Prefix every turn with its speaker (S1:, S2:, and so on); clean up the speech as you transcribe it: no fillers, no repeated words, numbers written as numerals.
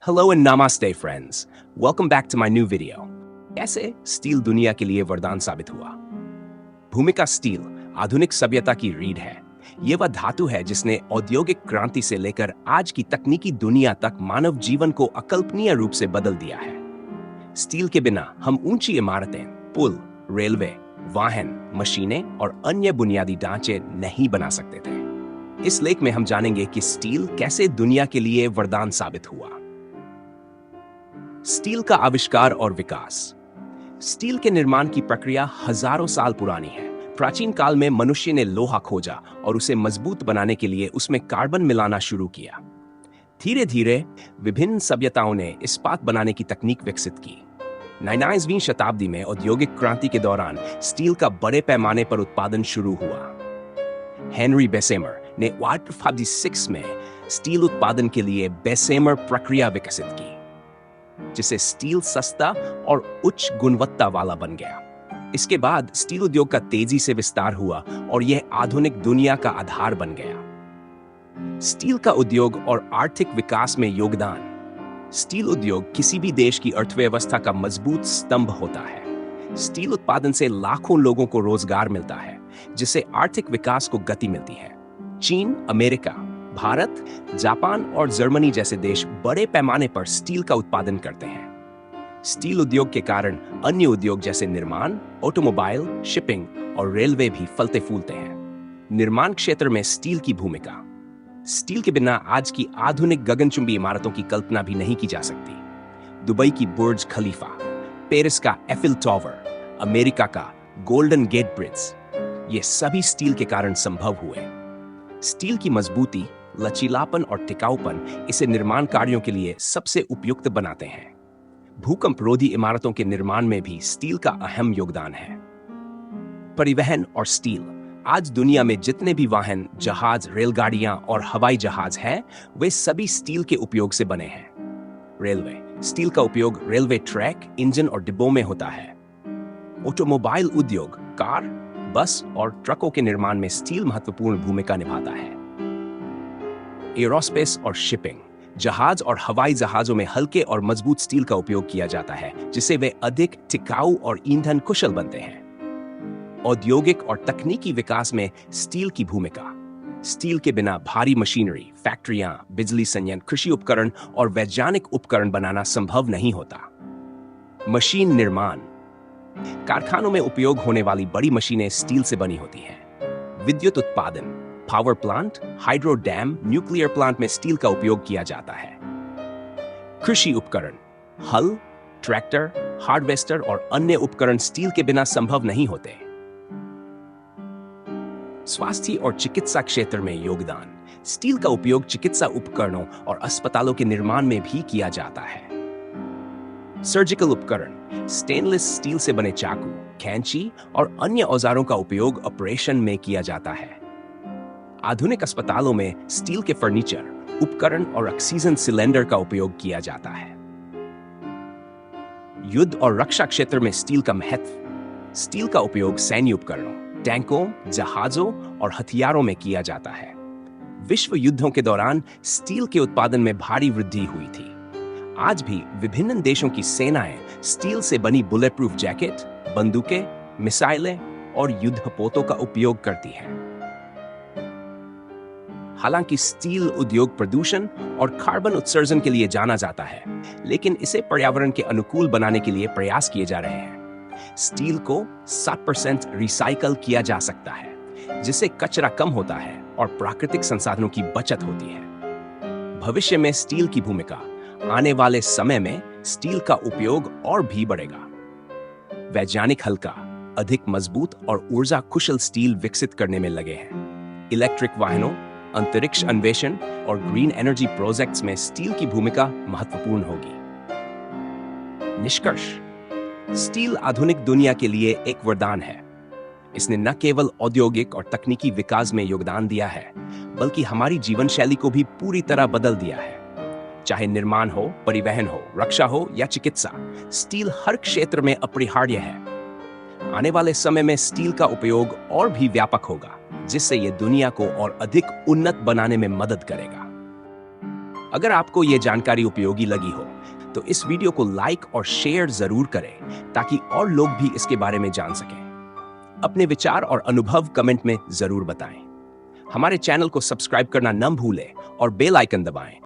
S1: Hello and namaste friends. Welcome back to my new video. कैसे steel दुनिया के लिए वरदान साबित हुआ? भूमिका स्टील आधुनिक सभ्यता की रीढ़ है। ये वह धातु है जिसने औद्योगिक क्रांति से लेकर आज की तकनीकी दुनिया तक मानव जीवन को अकल्पनीय रूप से बदल दिया है। स्टील के बिना हम ऊंची इमारतें, पुल, रेलवे, वाहन, मशीनें और अन्य बुनियादी ढांचे नहीं बना सकते थे। इस लेख में हम जानेंगे कि स्टील कैसे दुनिया के लिए वरदान साबित हुआ। स्टील का आविष्कार और विकास। स्टील के निर्माण की प्रक्रिया हजारों साल पुरानी है। प्राचीन काल में मनुष्य ने लोहा खोजा और उसे मजबूत बनाने के लिए उसमें कार्बन मिलाना शुरू किया। धीरे धीरे विभिन्न सभ्यताओं ने इस्पात बनाने की तकनीक विकसित की। 19वीं शताब्दी में औद्योगिक क्रांति के दौरान स्टील का बड़े पैमाने पर उत्पादन शुरू हुआ। हेनरी बेसेमर ने 1856 में स्टील उत्पादन के लिए बेसेमर प्रक्रिया विकसित की, जिससे स्टील सस्ता और उच्च गुणवत्ता वाला बन गया। इसके बाद स्टील उद्योग का तेजी से विस्तार हुआ और यह आधुनिक दुनिया का आधार बन गया। स्टील का उद्योग और आर्थिक विकास में योगदान। स्टील उद्योग किसी भी देश की अर्थव्यवस्था का मजबूत स्तंभ होता है। स्टील उत्पादन से लाखों लोगों को रोजगार मिलता है, जिससे आर्थिक विकास को गति मिलती है। चीन, अमेरिका, भारत, जापान और जर्मनी जैसे देश बड़े पैमाने पर स्टील का उत्पादन करते हैं। स्टील उद्योग के कारण अन्य उद्योग जैसे निर्माण, ऑटोमोबाइल, शिपिंग और रेलवे भी फलते फूलते हैं। निर्माण क्षेत्र में स्टील की भूमिका। स्टील के बिना आज की आधुनिक गगनचुंबी इमारतों की कल्पना भी नहीं की जा सकती। दुबई की बुर्ज खलीफा, पेरिस का एफिल टावर, अमेरिका का गोल्डन गेट ब्रिज, ये सभी स्टील के कारण संभव हुए। स्टील की मजबूती, लचीलापन और टिकाऊपन इसे निर्माण कार्यों के लिए सबसे उपयुक्त बनाते हैं। भूकंप रोधी इमारतों के निर्माण में भी स्टील का अहम योगदान है। परिवहन और स्टील। आज दुनिया में जितने भी वाहन, जहाज, रेलगाड़ियां और हवाई जहाज हैं, वे सभी स्टील के उपयोग से बने हैं। रेलवे। स्टील का उपयोग रेलवे ट्रैक, इंजन और डिब्बों में होता है। ऑटोमोबाइल उद्योग, कार, बस और ट्रकों के निर्माण में स्टील महत्वपूर्ण भूमिका निभाता है। एरोस्पेस और शिपिंग। जहाज और हवाई जहाजों में हल्के और मजबूत स्टील का उपयोग किया जाता है, जिससे वे अधिक टिकाऊ और ईंधन कुशल बनते हैं। औद्योगिक और तकनीकी विकास में स्टील की भूमिका। स्टील के बिना भारी मशीनरी, फैक्ट्रियां, बिजली संयंत्र, कृषि उपकरण और वैज्ञानिक उपकरण बनाना संभव नहीं होता। मशीन निर्माण। कारखानों में उपयोग होने वाली बड़ी मशीनें स्टील से बनी होती हैं। विद्युत उत्पादन। Power plant, hydro dam, nuclear plant में स्टील का उपयोग किया जाता है। कृषि उपकरण। हल, ट्रैक्टर, हार्वेस्टर और अन्य उपकरण स्टील के बिना संभव नहीं होते। स्वास्थ्य और चिकित्सा क्षेत्र में योगदान। स्टील का उपयोग चिकित्सा उपकरणों और अस्पतालों के निर्माण में भी किया जाता है। सर्जिकल उपकरण। स्टेनलेस स्टील से बने चाकू, कैंची और अन्य औजारों का उपयोग ऑपरेशन में किया जाता है। आधुनिक अस्पतालों में स्टील के फर्नीचर, उपकरण और ऑक्सीजन सिलेंडर का उपयोग किया जाता है। युद्ध और रक्षा क्षेत्र में स्टील का महत्व। स्टील का उपयोग सैन्य उपकरणों, टैंकों, जहाजों और हथियारों में किया जाता है। विश्व युद्धों के दौरान स्टील के उत्पादन में भारी वृद्धि हुई थी। आज भी विभिन्न देशों की सेनाएं स्टील से बनी बुलेट प्रूफ जैकेट, बंदूकें, मिसाइलें और युद्धपोतों का उपयोग करती हैं। हालांकि स्टील उद्योग प्रदूषण और कार्बन उत्सर्जन के लिए जाना जाता है, लेकिन इसे पर्यावरण के अनुकूल बनाने के लिए प्रयास किए जा रहे हैं। स्टील को 60% रिसाइकल किया जा सकता है, जिससे कचरा कम होता है और प्राकृतिक संसाधनों की बचत होती है। भविष्य में स्टील की भूमिका। आने वाले समय में स्टील का उपयोग और भी बढ़ेगा। वैज्ञानिक हल्का, अधिक मजबूत और ऊर्जा कुशल स्टील विकसित करने में लगे हैं। इलेक्ट्रिक वाहनों, अंतरिक्ष अन्वेषण और ग्रीन एनर्जी प्रोजेक्ट्स में स्टील की भूमिका महत्वपूर्ण होगी। निष्कर्ष। स्टील आधुनिक दुनिया के लिए एक वरदान है। इसने न केवल औद्योगिक और तकनीकी विकास में योगदान दिया है, बल्कि हमारी जीवन शैली को भी पूरी तरह बदल दिया है। चाहे निर्माण हो, परिवहन हो, रक्षा हो या चिकित्सा, स्टील हर क्षेत्र में अपरिहार्य है। आने वाले समय में स्टील का उपयोग और भी व्यापक होगा, जिससे यह दुनिया को और अधिक उन्नत बनाने में मदद करेगा। अगर आपको ये जानकारी उपयोगी लगी हो तो इस वीडियो को लाइक और शेयर जरूर करें ताकि और लोग भी इसके बारे में जान सकें। अपने विचार और अनुभव कमेंट में जरूर बताएं। हमारे चैनल को सब्सक्राइब करना न भूलें और बेल आइकन दबाएं